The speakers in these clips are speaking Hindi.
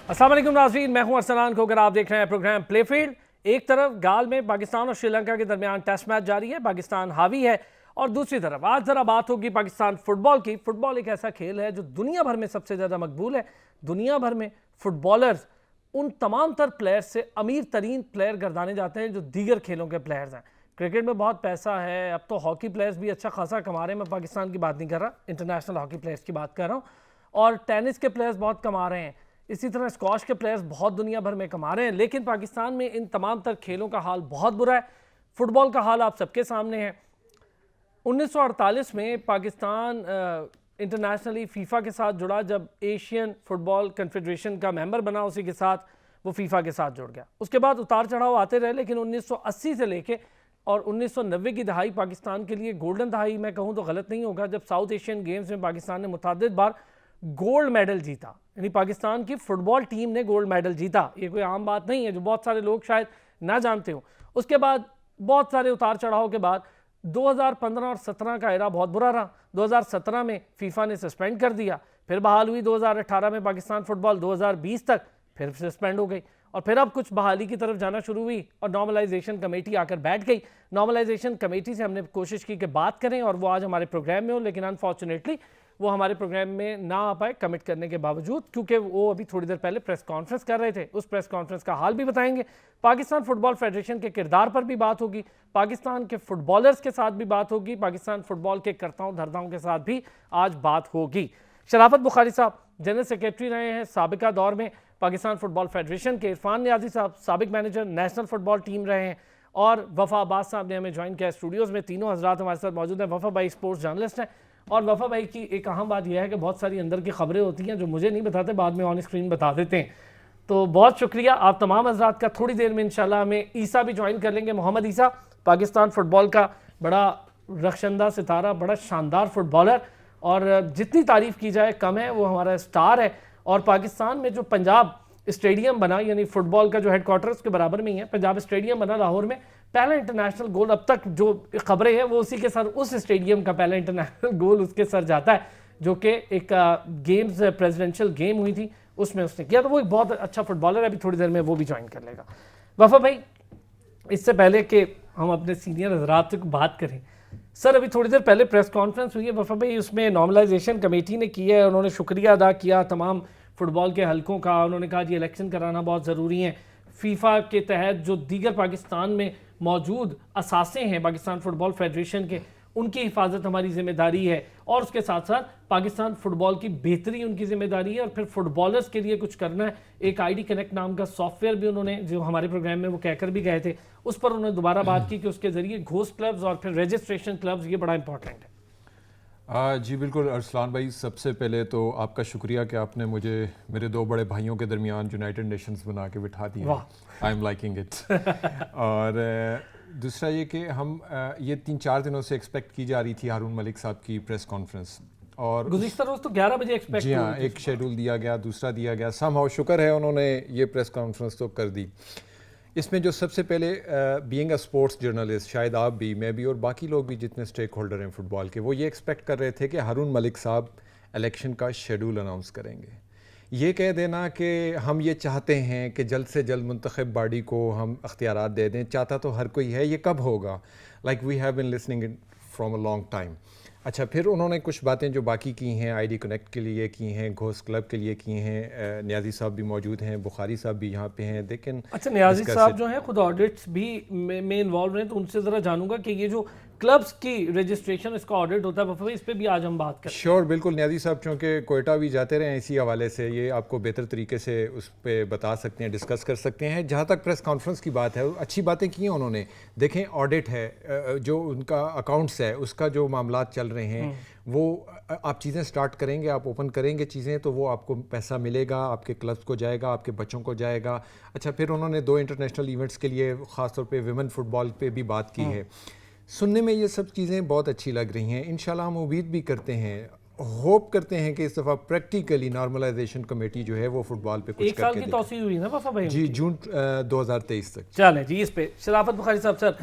अस्सलाम वालेकुम नाज़रीन, मैं हूं अरसलान खोकर। आप देख रहे हैं प्रोग्राम प्लेफील्ड। एक तरफ गाल में पाकिस्तान और श्रीलंका के दरमियान टेस्ट मैच जारी है, पाकिस्तान हावी है, और दूसरी तरफ आज ज़रा बात होगी पाकिस्तान फुटबॉल की। फुटबॉल एक ऐसा खेल है जो दुनिया भर में सबसे ज़्यादा मकबूल है। दुनिया भर में फुटबॉलर्स उन तमाम तर प्लेयर्स से अमीर तरीन प्लेयर गर्दाने जाते हैं जो दीगर खेलों के प्लेयर्स हैं। क्रिकेट में बहुत पैसा है, अब तो हॉकी प्लेयर्स भी अच्छा खासा कमा रहे हैं। मैं पाकिस्तान की बात नहीं कर रहा, इंटरनेशनल हॉकी प्लेयर्स की बात कर रहा हूँ। और टेनिस के प्लेयर्स बहुत कमा रहे हैं, इसी तरह स्क्वॉश के प्लेयर्स बहुत दुनिया भर में कमा रहे हैं। लेकिन पाकिस्तान में इन तमाम तर खेलों का हाल बहुत बुरा है। फुटबॉल का हाल आप सबके सामने है। 1948 में पाकिस्तान इंटरनेशनली फीफा के साथ जुड़ा, जब एशियन फुटबॉल कन्फेडरेशन का मेंबर बना, उसी के साथ वो फीफा के साथ जुड़ गया। उसके बाद उतार चढ़ाव आते रहे, लेकिन 1980 से लेके और 1990 की दहाई पाकिस्तान के लिए गोल्डन दहाई मैं कहूँ तो गलत नहीं होगा, जब साउथ एशियन गेम्स में पाकिस्तान ने मुतअद्दिद बार गोल्ड मेडल जीता। यानी पाकिस्तान की फुटबॉल टीम ने गोल्ड मेडल जीता। ये कोई आम बात नहीं है, जो बहुत सारे लोग शायद ना जानते हो। उसके बाद बहुत सारे उतार चढ़ाव के बाद 2015 और 17 का एरा बहुत बुरा रहा। 2017 में फीफा ने सस्पेंड कर दिया, फिर बहाल हुई 2018 में पाकिस्तान फुटबॉल, 2020 तक फिर सस्पेंड हो गई, और फिर अब कुछ बहाली की तरफ जाना शुरू हुई और नॉर्मलाइजेशन कमेटी आकर बैठ गई। नॉर्मलाइजेशन कमेटी से हमने कोशिश की कि बात करें और वो आज हमारे प्रोग्राम में हो, लेकिन अनफॉर्चुनेटली वो हमारे प्रोग्राम में ना आ पाए, कमिट करने के बावजूद, क्योंकि वो अभी थोड़ी देर पहले प्रेस कॉन्फ्रेंस कर रहे थे। उस प्रेस कॉन्फ्रेंस का हाल भी बताएंगे। पाकिस्तान फुटबॉल फेडरेशन के किरदार पर भी बात होगी, पाकिस्तान के फुटबॉलर्स के साथ भी बात होगी, पाकिस्तान फुटबॉल के कर्ताओं धर्ताओं के साथ भी आज बात होगी। शराफत बुखारी साहब जनरल सेक्रेटरी रहे हैं साबिका दौर में पाकिस्तान फुटबॉल फेडरेशन के। इरफान नियाजी साहब साबिक मैनेजर नेशनल फुटबॉल टीम रहे हैं, और वफा अब्बास साहब ने हमें ज्वाइन किया स्टूडियोज़ में। तीनों हजरात हमारे साथ मौजूद हैं। वफा भाई स्पोर्ट्स जर्नलिस्ट हैं, और वफा भाई की एक अहम बात यह है कि बहुत सारी अंदर की खबरें होती हैं जो मुझे नहीं बताते, बाद में ऑन स्क्रीन बता देते हैं। तो बहुत शुक्रिया आप तमाम हजरात का। थोड़ी देर में इंशाल्लाह हमें ईसा भी ज्वाइन कर लेंगे, मोहम्मद ईसा, पाकिस्तान फुटबॉल का बड़ा रखशंदा सितारा, बड़ा शानदार फुटबॉलर, और जितनी तारीफ़ की जाए कम है। वो हमारा स्टार है, और पाकिस्तान में जो पंजाब स्टेडियम बना, यानी फुटबॉल का जो हेडक्वार्टर उसके बराबर में ही है, पंजाब स्टेडियम बना लाहौर में, पहला इंटरनेशनल गोल, अब तक जो खबरें हैं वो उसी के सर, उस स्टेडियम का पहला इंटरनेशनल गोल उसके सर जाता है, जो कि एक गेम्स प्रेसिडेंशियल गेम हुई थी उसमें उसने किया। तो वो एक बहुत अच्छा फुटबॉलर है, अभी थोड़ी देर में वो भी ज्वाइन कर लेगा। वफा भाई, इससे पहले कि हम अपने सीनियर हजरात से बात करें, सर अभी थोड़ी देर पहले प्रेस कॉन्फ्रेंस हुई है वफा भाई, उसमें नॉर्मलाइजेशन कमेटी ने की है, उन्होंने शुक्रिया अदा किया तमाम फुटबॉल के हलकों का। उन्होंने कहा जी इलेक्शन कराना बहुत ज़रूरी है, फीफा के तहत जो दीगर पाकिस्तान में मौजूद असासे हैं पाकिस्तान फुटबॉल फेडरेशन के, उनकी हिफाजत हमारी जिम्मेदारी है, और उसके साथ साथ पाकिस्तान फुटबॉल की बेहतरी उनकी जिम्मेदारी है, और फिर फुटबॉलर्स के लिए कुछ करना है। एक आईडी कनेक्ट नाम का सॉफ्टवेयर भी उन्होंने, जो हमारे प्रोग्राम में वो कहकर भी गए थे, उस पर उन्होंने दोबारा बात की कि उसके ज़रिए घोस्ट क्लब्स और फिर रजिस्ट्रेशन क्लब्स, ये बड़ा इंपॉर्टेंट है। जी बिल्कुल अरसलान भाई, सबसे पहले तो आपका शुक्रिया कि आपने मुझे मेरे दो बड़े भाइयों के दरमियान यूनाइटेड नेशंस बना के बिठा दिया। I am liking it. और दूसरा ये कि हम ये 3-4 दिनों से एक्सपेक्ट की जा रही थी हारून मलिक साहब की प्रेस कॉन्फ्रेंस, और गुज़िश्ता रोज़ तो 11 बजे एक्सपेक्ट, जी हाँ, एक शेड्यूल दिया गया, दूसरा दिया गया, समहाउ शुक्र है उन्होंने ये प्रेस कॉन्फ्रेंस तो कर दी। इसमें जो सबसे पहले बीइंग अ स्पोर्ट्स जर्नलिस्ट, शायद आप भी, मैं भी, और बाकी लोग भी जितने स्टेक होल्डर हैं फुटबॉल के, वो ये एक्सपेक्ट कर रहे थे कि हारून मलिक साहब इलेक्शन का शेड्यूल अनाउंस करेंगे। ये कह देना कि हम ये चाहते हैं कि जल्द से जल्द मुंतखब बॉडी को हम अख्तियारात दे दें, चाहता तो हर कोई है, ये कब होगा? Like we have been listening it from a long time. अच्छा, फिर उन्होंने कुछ बातें जो बाकी की हैं, आईडी कनेक्ट के लिए की हैं, घोस्ट क्लब के लिए की हैं, नियाजी साहब भी मौजूद हैं, बुखारी साहब भी यहाँ पे हैं। लेकिन अच्छा, नियाजी साहब जो हैं खुद ऑडिट्स भी में इन्वॉल्व हैं, तो उनसे ज़रा जानूंगा कि ये जो क्लब्स की रजिस्ट्रेशन, इसका ऑडिट होता है, इस पे भी आज हम बात करें। श्योर, बिल्कुल। नियाजी साहब चूँकि कोयटा भी जाते रहे इसी हवाले से, ये आपको बेहतर तरीके से उस पर बता सकते हैं, डिस्कस कर सकते हैं। जहाँ तक प्रेस कॉन्फ्रेंस की बात है, अच्छी बातें की हैं उन्होंने। देखें, ऑडिट है, जो उनका अकाउंट्स है, उसका जो मामलात चल रहे हैं, वो आप चीज़ें स्टार्ट करेंगे, आप ओपन करेंगे चीज़ें, तो वो आपको पैसा मिलेगा, आपके क्लब्स को जाएगा, आपके बच्चों को जाएगा। अच्छा, फिर उन्होंने 2 इंटरनेशनल इवेंट्स के लिए ख़ासतौर पे विमेन फुटबॉल पे भी बात की है। सुनने में ये सब चीज़ें बहुत अच्छी लग रही हैं। इंशाल्लाह हम उम्मीद भी करते हैं, होप करते हैं कि इस दफ़ा प्रैक्टिकली नॉर्मलाइजेशन कमेटी जो है वो फुटबॉल पे कुछ 1 साल की तौसीर हुई ना वफा भाई? जी, जून 2023 तक। चलें जी, इस पे शराफत बुखारी साहब, सर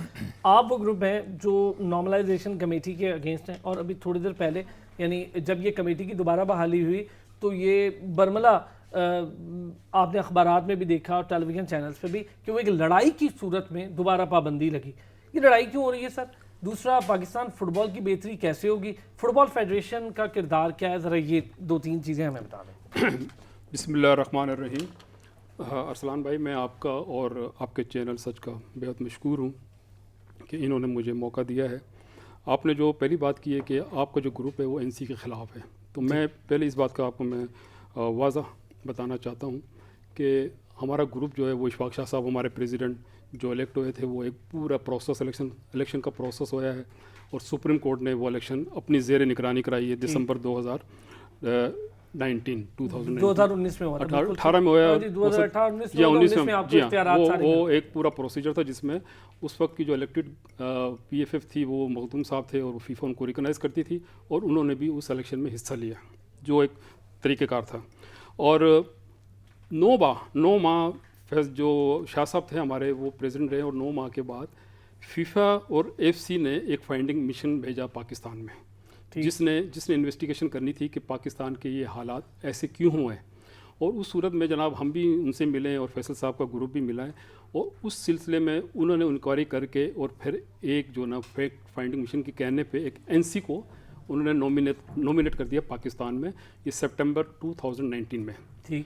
आप वो ग्रुप हैं जो नॉर्मलाइजेशन कमेटी के अगेंस्ट हैं, और अभी थोड़ी देर पहले, यानी जब ये कमेटी की दोबारा बहाली हुई, तो ये बरमला आपने अखबारात में भी देखा और टेलीविज़न चैनल्स पे भी कि वो एक लड़ाई की सूरत में दोबारा पाबंदी लगी। ये लड़ाई क्यों हो रही है सर? दूसरा, पाकिस्तान फुटबॉल की बेहतरी कैसे होगी? फुटबॉल फेडरेशन का किरदार क्या है? ज़रा ये 2-3 चीज़ें हमें बता दें। बिस्मिल्लाहिर्रहमानिर्रहीम। अरसलान भाई, मैं आपका और आपके चैनल सच का बेहद मशकूर हूँ कि इन्होंने मुझे मौका दिया है। आपने जो पहली बात की है कि आपका जो ग्रुप है वो एनसी के ख़िलाफ़ है, तो मैं पहले इस बात का आपको मैं वाज़ह बताना चाहता हूँ कि हमारा ग्रुप जो है वो इशफाक शाह साहब हमारे प्रेसिडेंट जो इलेक्ट हुए थे, वो एक पूरा प्रोसेस इलेक्शन का प्रोसेस होया है और सुप्रीम कोर्ट ने वो इलेक्शन अपनी ज़ेर निगरानी कराई है दिसंबर 2019 में हुआ था, 18 में होया, 2018-19 में आपको इख्तियारात सारे वो एक पूरा प्रोसीजर था जिसमें उस वक्त की जो इलेक्टेड PFF थी वो मखदूम साहब थे और फीफा उनको रिकगनाइज़ करती थी और उन्होंने भी उस इलेक्शन में हिस्सा लिया जो एक तरीक़ेकार था। और 9 माह जो शाह साहब थे हमारे वो प्रेसिडेंट रहे और 9 माह के बाद फीफा और FC ने एक फाइंडिंग मिशन भेजा पाकिस्तान में, जिसने इन्वेस्टिगेशन करनी थी कि पाकिस्तान के ये हालात ऐसे क्यों हुए। और उस सूरत में जनाब हम भी उनसे मिले और फैसल साहब का ग्रुप भी मिला है और उस सिलसिले में उन्होंने इंक्वायरी करके और फिर एक जो ना फैक्ट फाइंडिंग मिशन के कहने पे एक NC को उन्होंने नॉमिनेट कर दिया पाकिस्तान में, ये सितंबर 2019 में। ठीक।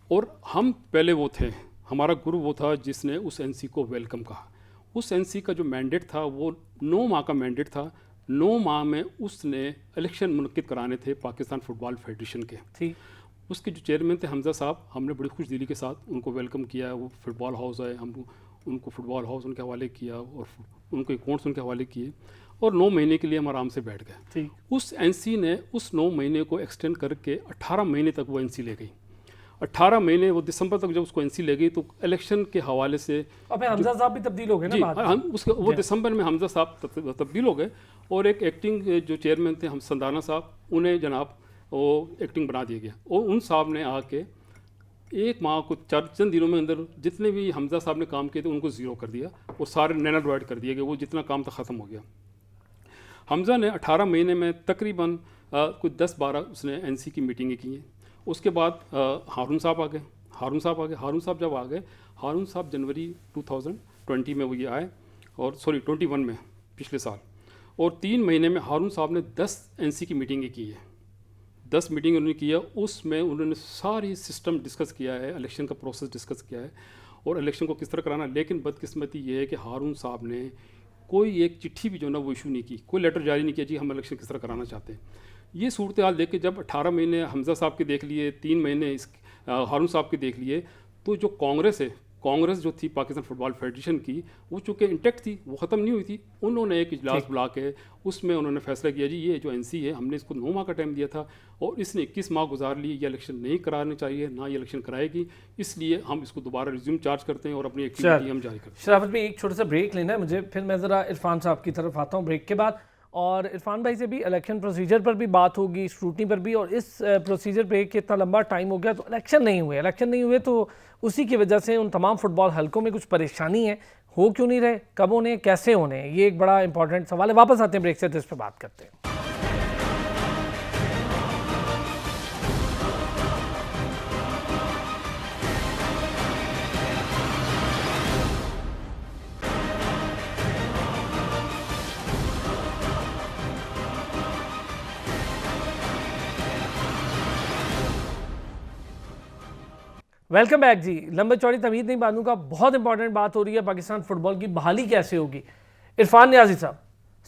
और हम पहले वो थे, हमारा ग्रुप वो था जिसने उस NC को वेलकम कहा। उस NC का जो मैंडेट था वो 9 माह का मैंडेट था। 9 माह में उसने इलेक्शन मुनक्किद कराने थे पाकिस्तान फुटबॉल फेडरेशन के। ठीक। उसके जो चेयरमैन थे हमजा साहब, हमने बड़ी खुश दिली के साथ उनको वेलकम किया। वो फुटबॉल हाउस आए, हम उनको फुटबॉल हाउस उनके हवाले किया और उनको अकाउंट्स उनके हवाले किए और 9 महीने के लिए हम आराम से बैठ गए। उस NC ने उस 9 महीने को एक्सटेंड करके 18 महीने तक वो NC ले गई। 18 महीने वो दिसंबर तक जब उसको NC ले गई तो इलेक्शन के हवाले से अब हमजा साहब भी तब्दील हो गए ना बाद में। हम उसके वो दिसंबर में हमजा साहब तब्दील हो गए और एक एक्टिंग जो चेयरमैन थे हम संदाना साहब, उन्हें जनाब वो एक्टिंग बना दिया गया और उन साहब ने आके 1 माह को चंद दिनों में अंदर जितने भी हमजा साहब ने काम किए थे उनको ज़ीरो कर दिया और सारे नैना डिवाइड कर दिए गए। वो जितना काम था ख़त्म हो गया। हमजा ने 18 महीने में तकरीबन कुछ 10-12 उसने NC की मीटिंगें की हैं। उसके बाद हारून साहब आ गए। हारून साहब जब आ गए, हारून साहब जनवरी 2020 में वो ये आए और 21 में पिछले साल, और 3 महीने में हारून साहब ने 10 NC की मीटिंगें की है। 10 मीटिंग उन्होंने किया, उसमें उन्होंने सारी सिस्टम डिस्कस किया है, इलेक्शन का प्रोसेस डिस्कस किया है और इलेक्शन को किस तरह कराना। लेकिन बदकिस्मती ये है कि हारून साहब ने कोई एक चिट्ठी भी जो ना वो इशू नहीं की, कोई लेटर जारी नहीं किया जी हम इलेक्शन किस तरह कराना चाहते हैं। ये सूरत हाल देख के जब 18 महीने हमजा साहब के देख लिए, 3 महीने हारून साहब के देख लिए, तो जो कांग्रेस जो थी पाकिस्तान फुटबॉल फेडरेशन की, वो चूँकि इंटेक्ट थी, वो ख़त्म नहीं हुई थी। उन्होंने एक इजलास बुला के उसमें उन्होंने फैसला किया जी ये जो NC है हमने इसको 9 माह का टाइम दिया था और इसने 21 माह गुजार लिए, ये इलेक्शन नहीं कराने चाहिए, ना ये इलेक्शन कराएगी, इसलिए हम इसको दोबारा रिज्यूम चार्ज करते हैं और अपनी एक्टिविटी हम जारी करते हैं। शराफत में एक छोटा सा ब्रेक लेना है मुझे, फिर मैं ज़रा इरफान साहब की तरफ आता हूँ ब्रेक के बाद। और इरफान भाई से भी इलेक्शन प्रोसीजर पर भी बात होगी, स्क्रूटनी पर भी, और इस प्रोसीजर पे कि इतना लंबा टाइम हो गया तो इलेक्शन नहीं हुए तो उसी की वजह से उन तमाम फुटबॉल हलकों में कुछ परेशानी है। हो क्यों नहीं रहे, कब होने, कैसे होने, ये एक बड़ा इंपॉर्टेंट सवाल है। वापस आते हैं ब्रेक से तो इस पर बात करते हैं। वेलकम बैक जी। लंबे चौड़ी तमीज़ नहीं बांधूं का बहुत इंपॉर्टेंट बात हो रही है, पाकिस्तान फुटबॉल की बहाली कैसे होगी। इरफान नियाजी साहब,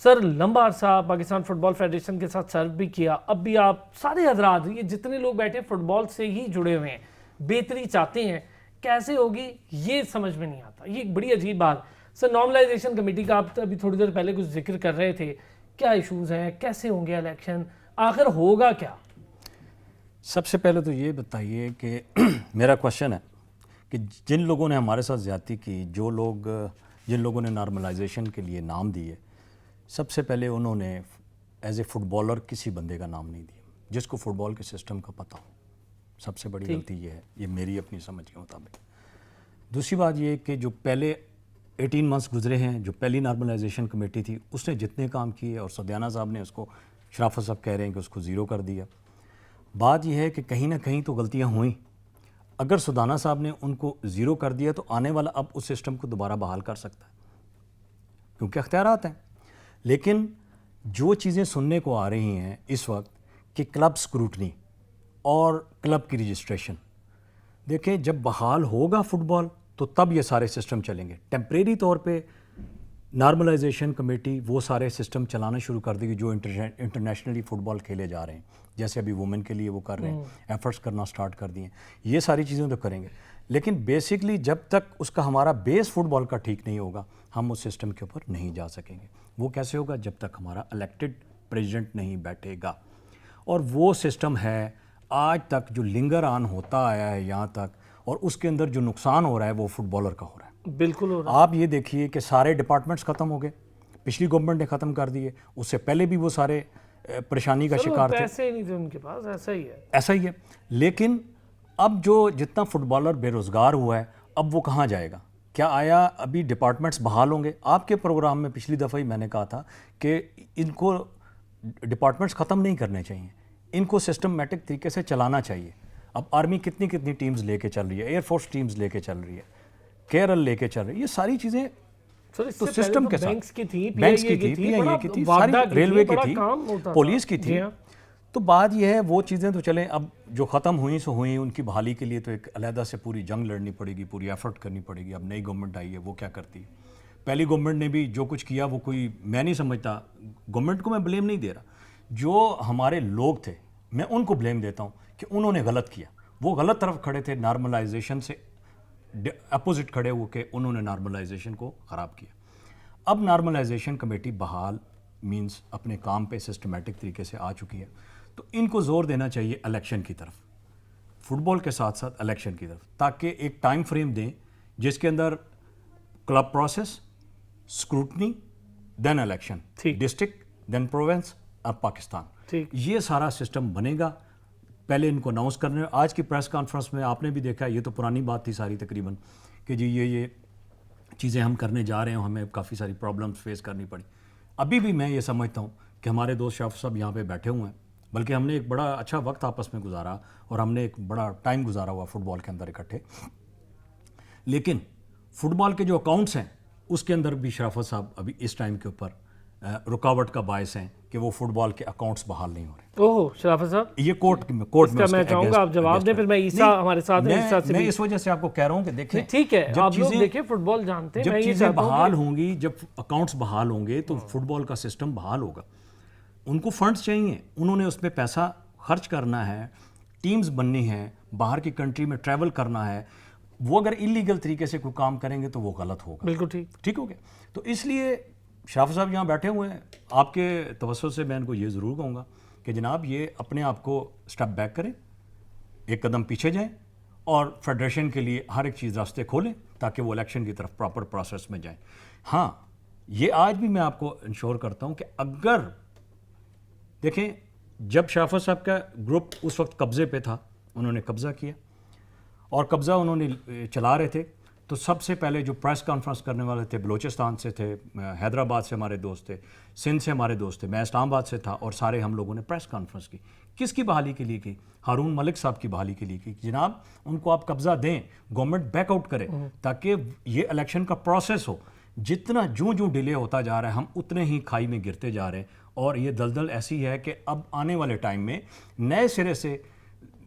सर लंबा अरसा पाकिस्तान फुटबॉल फेडरेशन के साथ सर्व भी किया, अब भी आप सारे हजरात, ये जितने लोग बैठे फुटबॉल से ही जुड़े हुए हैं, बेहतरी चाहते हैं, कैसे होगी ये समझ में नहीं आता। ये एक बड़ी अजीब बात। सर नॉर्मलाइजेशन कमेटी का आप अभी थोड़ी देर पहले कुछ जिक्र कर रहे थे, क्या इशूज़ हैं, कैसे होंगे इलेक्शन, आखिर होगा क्या? सबसे पहले तो ये बताइए कि मेरा क्वेश्चन है कि जिन लोगों ने हमारे साथ ज़्यादती की, जिन लोगों ने नॉर्मलाइजेशन के लिए नाम दिए, सबसे पहले उन्होंने एज ए फुटबॉलर किसी बंदे का नाम नहीं दिया जिसको फुटबॉल के सिस्टम का पता हो। सबसे बड़ी गलती ये है, ये मेरी अपनी समझ के मुताबिक। दूसरी बात ये कि जो पहले 18 मंथ्स गुजरे हैं, जो पहली नॉर्मलाइजेशन कमेटी थी उसने जितने काम किए और सदियाना साहब ने उसको, शराफत साहब कह रहे हैं कि उसको ज़ीरो कर दिया। बात यह है कि कहीं ना कहीं तो गलतियां हुई अगर सुदाना साहब ने उनको ज़ीरो कर दिया तो आने वाला अब उस सिस्टम को दोबारा बहाल कर सकता है, क्योंकि अख्तियारात हैं। लेकिन जो चीज़ें सुनने को आ रही हैं इस वक्त कि क्लब स्क्रूटनी और क्लब की रजिस्ट्रेशन, देखें जब बहाल होगा फुटबॉल तो तब ये सारे सिस्टम चलेंगे। टेम्परेरी तौर पे नॉर्मलाइजेशन कमेटी वो सारे सिस्टम चलाना शुरू कर देगी जो इंटरनेशनली फ़ुटबॉल खेले जा रहे हैं, जैसे अभी वुमेन के लिए वो कर रहे हैं, एफर्ट्स करना स्टार्ट कर दिए। ये सारी चीज़ें तो करेंगे, लेकिन बेसिकली जब तक उसका हमारा बेस फुटबॉल का ठीक नहीं होगा हम उस सिस्टम के ऊपर नहीं जा सकेंगे। वो कैसे होगा? जब तक हमारा इलेक्टेड प्रेसिडेंट नहीं बैठेगा। और वो सिस्टम है आज तक जो लिंगर ऑन होता आया है यहाँ तक, और उसके अंदर जो नुकसान हो रहा है वो फुटबॉलर का हो रहा है। बिल्कुल हो रहा है। आप ये देखिए कि सारे डिपार्टमेंट्स ख़त्म हो गए, पिछली गवर्नमेंट ने ख़त्म कर दिए, उससे पहले भी वो सारे परेशानी का शिकार थे। पैसे ही नहीं थे उनके पास, ऐसा ही है। ऐसा ही है। लेकिन अब जो जितना फुटबॉलर बेरोज़गार हुआ है अब वो कहाँ जाएगा? क्या आया अभी डिपार्टमेंट्स बहाल होंगे? आपके प्रोग्राम में पिछली दफ़ा ही मैंने कहा था कि इनको डिपार्टमेंट्स ख़त्म नहीं करने चाहिए, इनको सिस्टमेटिक तरीके से चलाना चाहिए। अब आर्मी कितनी कितनी टीम्स लेके चल रही है, एयरफोर्स टीम्स लेके चल रही है, केरल लेके चल रही है, ये सारी चीज़ें तो सिस्टम के साथ बैंक्स की थी, बैंक्स की थी, PIA की थी, सारी रेलवे की थी, पुलिस की थी। तो बात यह है वो चीज़ें तो चलें, अब जो ख़त्म हुई सो हुई, उनकी बहाली के लिए तो एक अलहदा से पूरी जंग लड़नी पड़ेगी, पूरी एफर्ट करनी पड़ेगी। अब नई गवर्नमेंट आई है, वो क्या करती है? पहली गवर्नमेंट ने भी जो कुछ किया वो कोई, मैं नहीं समझता, गवर्नमेंट को मैं ब्लेम नहीं दे रहा, जो हमारे लोग थे मैं उनको ब्लेम देता हूँ कि उन्होंने गलत किया। वो गलत तरफ खड़े थे, नॉर्मलाइजेशन से अपोजिट खड़े होकर उन्होंने नॉर्मलाइजेशन को ख़राब किया। अब नॉर्मलाइजेशन कमेटी बहाल मींस अपने काम पे सिस्टमेटिक तरीके से आ चुकी है, तो इनको ज़ोर देना चाहिए इलेक्शन की तरफ, फुटबॉल के साथ साथ इलेक्शन की तरफ, ताकि एक टाइम फ्रेम दें जिसके अंदर club process, scrutiny, then election, district, then province, अब पाकिस्तान, ये सारा सिस्टम बनेगा। पहले इनको अनाउंस करने, आज की प्रेस कॉन्फ्रेंस में आपने भी देखा, ये तो पुरानी बात थी सारी तकरीबन, कि जी ये चीज़ें हम करने जा रहे हैं, हमें काफ़ी सारी प्रॉब्लम्स फेस करनी पड़ी। अभी भी मैं ये समझता हूँ कि हमारे दोस्त शाफ साहब यहाँ पे बैठे हुए हैं, बल्कि हमने एक बड़ा अच्छा वक्त आपस में गुजारा और हमने एक बड़ा टाइम गुजारा हुआ फुटबॉल के अंदर इकट्ठे। लेकिन फुटबॉल के जो अकाउंट्स हैं उसके अंदर भी शराफत साहब अभी इस टाइम के ऊपर रुकावट का बायस हैं कि वो फुटबॉल के अकाउंट्स बहाल नहीं हो रहे। ओह शराफत साहब, ये कोर्ट में मैं चाहूंगा आप जवाब दें, फिर मैं ईसा हमारे साथ है, ईसा से मैं इस वजह से आपको कह रहा हूँ कि देखें, ठीक है, आप लोग देखिए फुटबॉल जानते हैं, जब चीज़ें बहाल होंगी, जब अकाउंट्स बहाल होंगे तो फुटबॉल का सिस्टम बहाल होगा। उनको फंड्स चाहिए, उन्होंने उस पर पैसा खर्च करना है, टीम्स बननी है, बाहर की कंट्री में ट्रैवल करना है। वो अगर इलीगल तरीके से कोई काम करेंगे तो वो गलत होगा। बिल्कुल ठीक हो गया। तो इसलिए शराफत साहब यहाँ बैठे हुए हैं, आपके तवज्जुह से मैं इनको ये ज़रूर कहूँगा कि जनाब ये अपने आप को स्टेप बैक करें, एक कदम पीछे जाएं और फेडरेशन के लिए हर एक चीज़ रास्ते खोलें ताकि वो इलेक्शन की तरफ प्रॉपर प्रोसेस में जाएं। हाँ, ये आज भी मैं आपको इंश्योर करता हूँ कि अगर देखें, जब शराफत साहब का ग्रुप उस वक्त कब्ज़े पे था, उन्होंने कब्ज़ा किया और कब्ज़ा उन्होंने चला रहे थे, तो सबसे पहले जो प्रेस कॉन्फ्रेंस करने वाले थे बलूचिस्तान से थे, हैदराबाद से हमारे दोस्त थे, सिंध से हमारे दोस्त थे, मैं इस्लामाबाद से था, और सारे हम लोगों ने प्रेस कॉन्फ्रेंस की। किसकी बहाली के लिए की? हारून मलिक साहब की बहाली के लिए की। जनाब उनको आप कब्ज़ा दें, गवर्नमेंट बैकआउट करे ताकि ये इलेक्शन का प्रोसेस हो। जितना जूँ डिले होता जा रहा है हम उतने ही खाई में गिरते जा रहे हैं, और ये दलदल ऐसी है कि अब आने वाले टाइम में नए सिरे से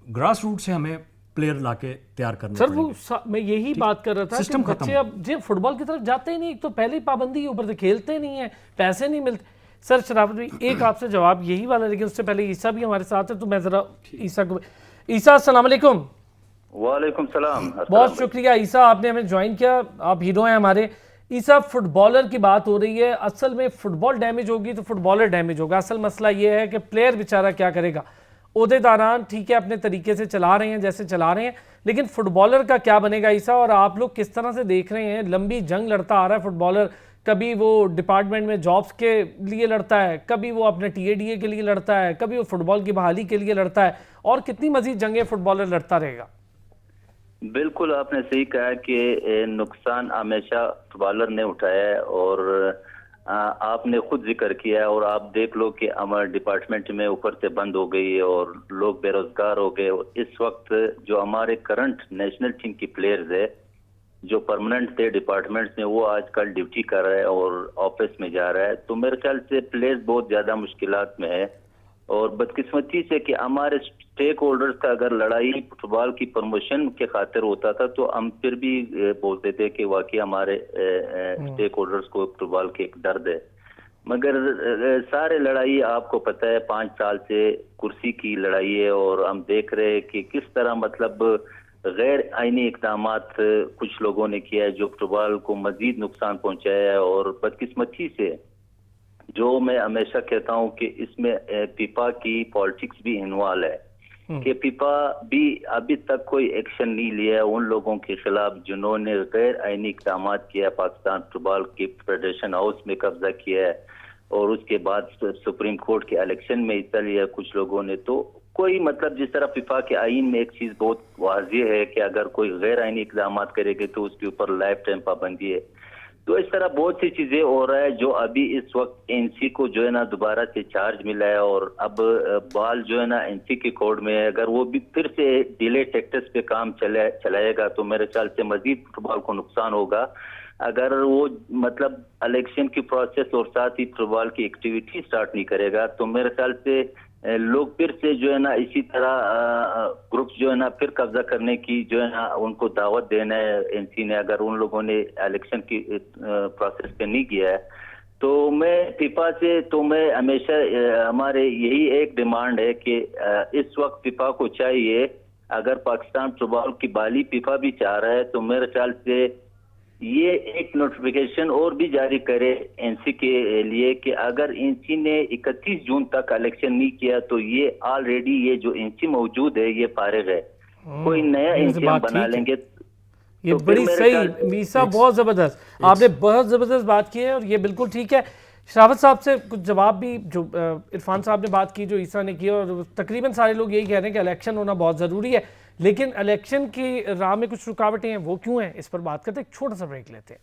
ग्रास रूट से हमें प्लेयर लाके तैयार करना सर। वो मैं यही बात कर रहा था सिस्टम कि बच्चे अब जी फुटबॉल की तरफ जाते ही नहीं, एक तो पहले ही पाबंदी के ऊपर से खेलते नहीं है, पैसे नहीं मिलते। सर शराफत भाई, एक आपसे जवाब यही वाला, लेकिन उससे पहले ईसा भी हमारे साथ है, तो मैं ज़रा ईसा को, ईसा अस्सलाम वालेकुम। वालेकुम सलाम। बहुत शुक्रिया ईसा, आपने हमें ज्वाइन किया, आप हीरो हैं हमारे। ईसा, फुटबॉलर की बात हो रही है, असल में फुटबॉल डैमेज होगी तो फुटबॉलर डैमेज होगा। असल मसला ये है कि प्लेयर बेचारा क्या करेगा। ओहदेदारान ठीक है अपने तरीके से चला रहे हैं जैसे चला रहे हैं, लेकिन फुटबॉलर का क्या बनेगा ईसा? और आप लोग किस तरह से देख रहे हैं, लंबी जंग लड़ता आ रहा है फुटबॉलर, कभी वो डिपार्टमेंट में जॉब्स के लिए लड़ता है, कभी वो अपने TADA के लिए लड़ता है, कभी वो फुटबॉल की बहाली के लिए लड़ता है, और कितनी मजीद जंगें फुटबॉलर लड़ता रहेगा। बिल्कुल आपने सही कहा कि नुकसान हमेशा फुटबॉलर ने उठाया है, और आपने खुद जिक्र किया है और आप देख लो कि हमारे डिपार्टमेंट में ऊपर से बंद हो गई है और लोग बेरोजगार हो गए। और इस वक्त जो हमारे करंट नेशनल टीम की प्लेयर्स है जो परमानेंट थे डिपार्टमेंट्स में, वो आजकल ड्यूटी कर रहा है और ऑफिस में जा रहा है। तो मेरे ख्याल से प्लेयर्स बहुत ज्यादा मुश्किलात में है। और बदकिस्मती से कि हमारे स्टेक होल्डर्स का अगर लड़ाई फुटबॉल की प्रमोशन के खातिर होता था तो हम फिर भी बोलते थे कि वाकई हमारे स्टेक होल्डर्स को फुटबॉल के एक दर्द है। मगर सारे लड़ाई आपको पता है 5 साल से कुर्सी की लड़ाई है और हम देख रहे हैं कि किस तरह मतलब गैर आईनी इकदामात कुछ लोगों ने किया है जो फुटबॉल को मजीद नुकसान पहुंचाया है। और बदकिस्मती से जो मैं हमेशा कहता हूं कि इसमें फीफा की पॉलिटिक्स भी इन्वॉल्व है कि फीफा भी अभी तक कोई एक्शन नहीं लिया है उन लोगों के खिलाफ जिन्होंने गैर आईनी इकदाम किया, पाकिस्तान फुटबॉल की फेडरेशन हाउस में कब्जा किया है और उसके बाद सुप्रीम कोर्ट के इलेक्शन में हिस्सा लिया कुछ लोगों ने। तो कोई मतलब जिस तरह फीफा के आईन में एक चीज बहुत वाज़ेह है कि अगर कोई गैर आईनी इकदाम करेगा तो उसके ऊपर लाइफ टाइम पाबंदी है। तो इस तरह बहुत सी चीजें हो रहा है जो अभी इस वक्त एनसी को जो है ना दोबारा से चार्ज मिला है और अब बॉल जो है ना एनसी के कोर्ट में है। अगर वो भी फिर से डिले टैक्टिक्स पे काम चलाएगा तो मेरे ख्याल से मजीद फुटबॉल को नुकसान होगा। अगर वो मतलब इलेक्शन की प्रोसेस और साथ ही फुटबॉल की एक्टिविटी स्टार्ट नहीं करेगा तो मेरे ख्याल से लोग फिर से जो है ना इसी तरह ग्रुप्स जो है ना फिर कब्जा करने की जो है ना उनको दावत देना है एनसी ने। अगर उन लोगों ने इलेक्शन की प्रोसेस पे नहीं किया है तो मैं फीफा से तो मैं हमेशा हमारे यही एक डिमांड है कि इस वक्त फीफा को चाहिए, अगर पाकिस्तान फुटबॉल की बाली फीफा भी चाह रहा है तो मेरे ख्याल से ये एक नोटिफिकेशन और भी जारी करे एनसी के लिए कि अगर एनसी ने 31 जून तक इलेक्शन नहीं किया तो ये ऑलरेडी ये जो एनसी मौजूद है ये फारिग है, कोई नया एनसी हम बना लेंगे। ये तो बड़ी सही मीसा, बहुत जबरदस्त आपने बहुत जबरदस्त बात की है और ये बिल्कुल ठीक है। शरावत साहब से कुछ जवाब भी जो इरफान साहब ने बात की जो ईसा ने की और तकरीबन सारे लोग यही कह रहे हैं कि इलेक्शन होना बहुत ज़रूरी है, लेकिन इलेक्शन की राह में कुछ रुकावटें हैं, वो क्यों हैं, इस पर बात करते हैं। एक छोटा सा ब्रेक लेते हैं।